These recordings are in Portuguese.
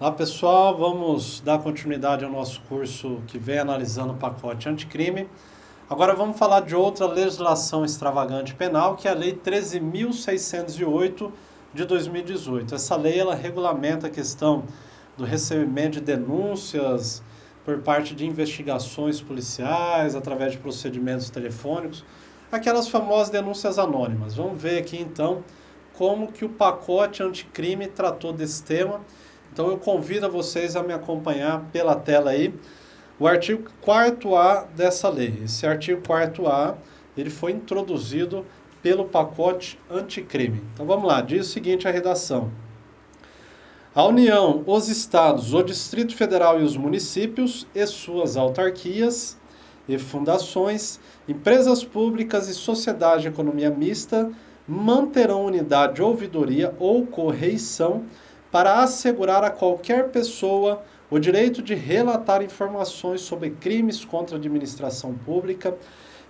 Olá pessoal, vamos dar continuidade ao nosso curso que vem analisando o pacote anticrime. Agora vamos falar de outra legislação extravagante penal, que é a Lei 13.608 de 2018. Essa lei ela regulamenta a questão do recebimento de denúncias por parte de investigações policiais, através de procedimentos telefônicos, aquelas famosas denúncias anônimas. Vamos ver aqui então como que o pacote anticrime tratou desse tema. Então eu convido a vocês a me acompanhar pela tela aí, o artigo 4º dessa lei. Esse artigo 4º, ele foi introduzido pelo pacote anticrime. Então vamos lá, diz o seguinte a redação. A União, os Estados, o Distrito Federal e os municípios e suas autarquias e fundações, empresas públicas e sociedade de economia mista manterão unidade de ouvidoria ou correição para assegurar a qualquer pessoa o direito de relatar informações sobre crimes contra a administração pública,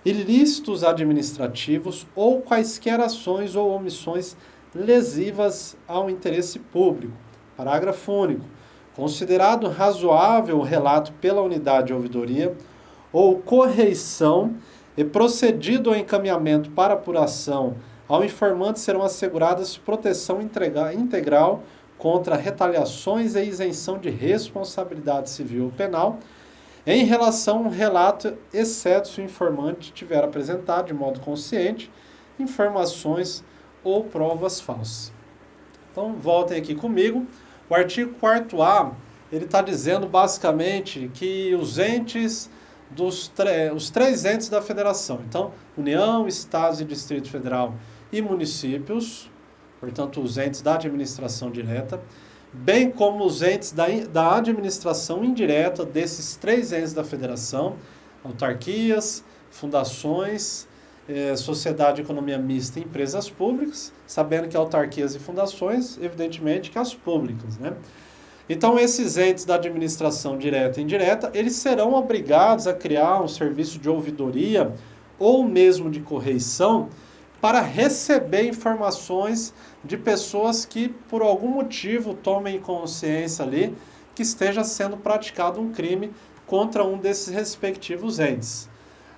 ilícitos administrativos ou quaisquer ações ou omissões lesivas ao interesse público. Parágrafo único. Considerado razoável o relato pela unidade de ouvidoria ou correição e procedido ao encaminhamento para apuração, ao informante serão asseguradas proteção integral contra retaliações e isenção de responsabilidade civil ou penal em relação ao relato, exceto se o informante tiver apresentado de modo consciente informações ou provas falsas. Então, voltem aqui comigo. O artigo 4º, ele está dizendo basicamente que os entes os três entes da federação, então, União, Estados e Distrito Federal e municípios, portanto, os entes da administração direta, bem como os entes da administração indireta desses três entes da federação, autarquias, fundações, sociedade de economia mista e empresas públicas, sabendo que autarquias e fundações, evidentemente que as públicas, né? Então, esses entes da administração direta e indireta, eles serão obrigados a criar um serviço de ouvidoria ou mesmo de correição para receber informações de pessoas que, por algum motivo, tomem consciência ali que esteja sendo praticado um crime contra um desses respectivos entes.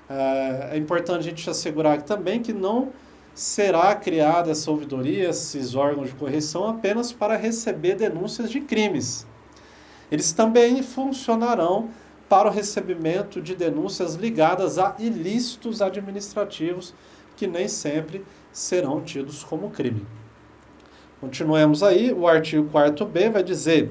É importante a gente assegurar também que não será criada essa ouvidoria, esses órgãos de correição, apenas para receber denúncias de crimes. Eles também funcionarão para o recebimento de denúncias ligadas a ilícitos administrativos, que nem sempre serão tidos como crime. Continuemos aí, o artigo 4º vai dizer: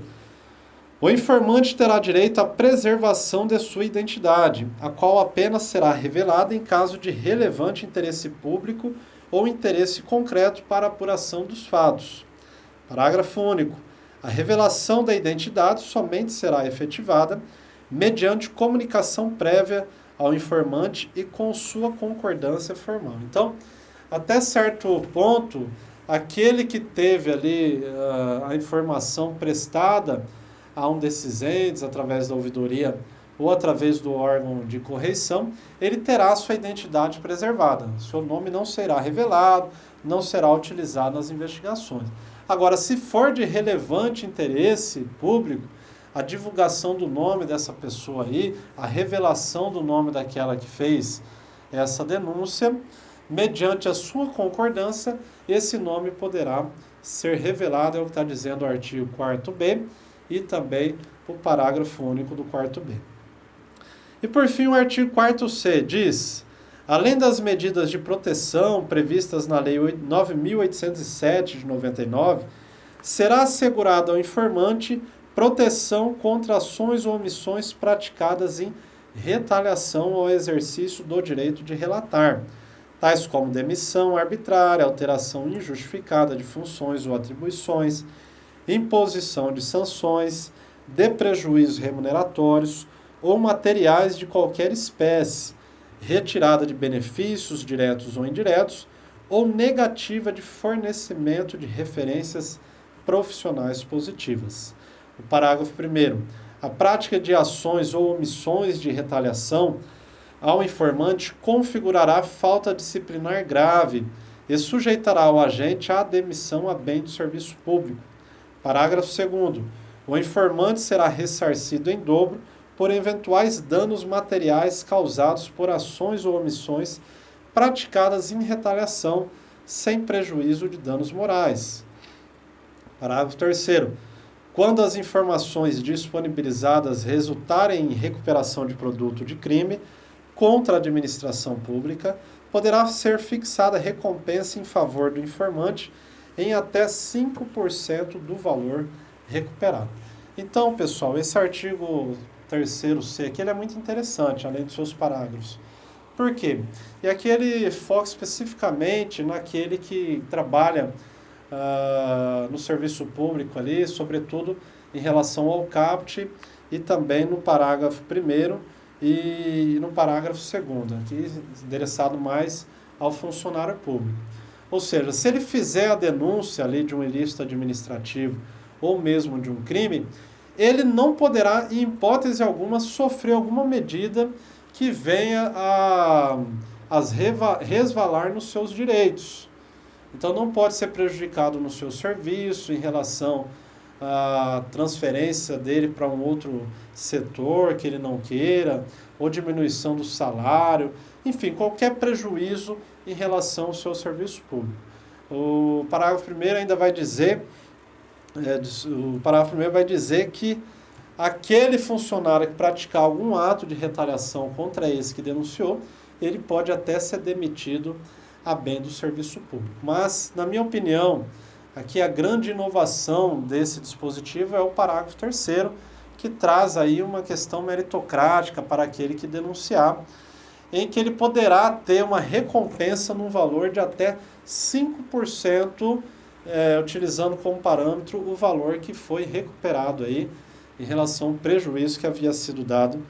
o informante terá direito à preservação de sua identidade, a qual apenas será revelada em caso de relevante interesse público ou interesse concreto para a apuração dos fatos. Parágrafo único. A revelação da identidade somente será efetivada mediante comunicação prévia ao informante e com sua concordância formal. Então, até certo ponto, aquele que teve ali a informação prestada a um desses entes, através da ouvidoria ou através do órgão de correição, ele terá sua identidade preservada. Seu nome não será revelado, não será utilizado nas investigações. Agora, se for de relevante interesse público, a divulgação do nome dessa pessoa aí, a revelação do nome daquela que fez essa denúncia, mediante a sua concordância, esse nome poderá ser revelado, é o que está dizendo o artigo 4º e também o parágrafo único do 4º. E por fim, o artigo 4º diz: além das medidas de proteção previstas na Lei 9.807 de 99, será assegurada ao informante proteção contra ações ou omissões praticadas em retaliação ao exercício do direito de relatar, tais como demissão arbitrária, alteração injustificada de funções ou atribuições, imposição de sanções, de prejuízos remuneratórios ou materiais de qualquer espécie, retirada de benefícios diretos ou indiretos, ou negativa de fornecimento de referências profissionais positivas. O parágrafo 1º. A prática de ações ou omissões de retaliação ao informante configurará falta disciplinar grave e sujeitará o agente à demissão a bem do serviço público. Parágrafo 2º. O informante será ressarcido em dobro por eventuais danos materiais causados por ações ou omissões praticadas em retaliação, sem prejuízo de danos morais. Parágrafo 3º. Quando as informações disponibilizadas resultarem em recuperação de produto de crime contra a administração pública, poderá ser fixada recompensa em favor do informante em até 5% do valor recuperado. Então, pessoal, esse artigo 3º-C aqui ele é muito interessante, além dos seus parágrafos. Por quê? E aqui ele foca especificamente naquele que trabalha no serviço público ali, sobretudo em relação ao CAPT e também no parágrafo 1º e no parágrafo 2º, aqui endereçado mais ao funcionário público. Ou seja, se ele fizer a denúncia ali de um ilícito administrativo ou mesmo de um crime, ele não poderá, em hipótese alguma, sofrer alguma medida que venha a resvalar nos seus direitos. Então, não pode ser prejudicado no seu serviço em relação à transferência dele para um outro setor que ele não queira, ou diminuição do salário, enfim, qualquer prejuízo em relação ao seu serviço público. O parágrafo 1º ainda vai dizer, que aquele funcionário que praticar algum ato de retaliação contra esse que denunciou, ele pode até ser demitido a bem do serviço público. Mas, na minha opinião, aqui a grande inovação desse dispositivo é o parágrafo 3º, que traz aí uma questão meritocrática para aquele que denunciar, em que ele poderá ter uma recompensa no valor de até 5%, utilizando como parâmetro o valor que foi recuperado aí em relação ao prejuízo que havia sido dado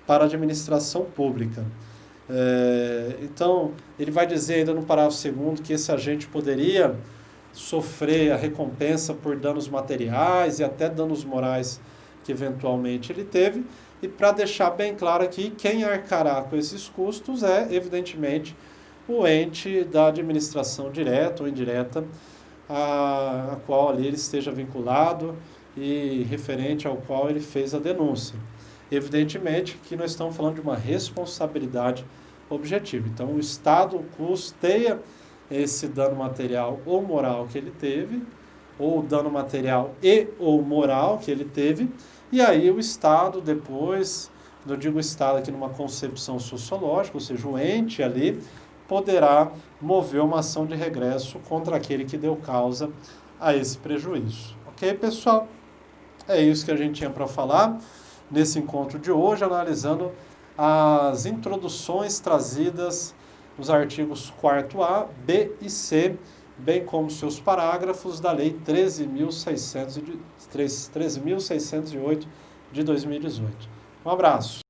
para a administração pública. Então, ele vai dizer ainda no parágrafo 2º que esse agente poderia sofrer a recompensa por danos materiais e até danos morais que eventualmente ele teve. E para deixar bem claro aqui, quem arcará com esses custos é, evidentemente, o ente da administração direta ou indireta a qual ali ele esteja vinculado e referente ao qual ele fez a denúncia. Evidentemente que nós estamos falando de uma responsabilidade objetiva. Então, o Estado custeia esse dano material ou moral que ele teve, ou dano material e ou moral que ele teve, e aí o Estado depois, eu digo Estado aqui numa concepção sociológica, ou seja, o ente ali poderá mover uma ação de regresso contra aquele que deu causa a esse prejuízo. Ok, pessoal? É isso que a gente tinha para falar nesse encontro de hoje, analisando as introduções trazidas nos artigos 4A, B e C, bem como seus parágrafos da Lei 13.608 de 2018. Um abraço.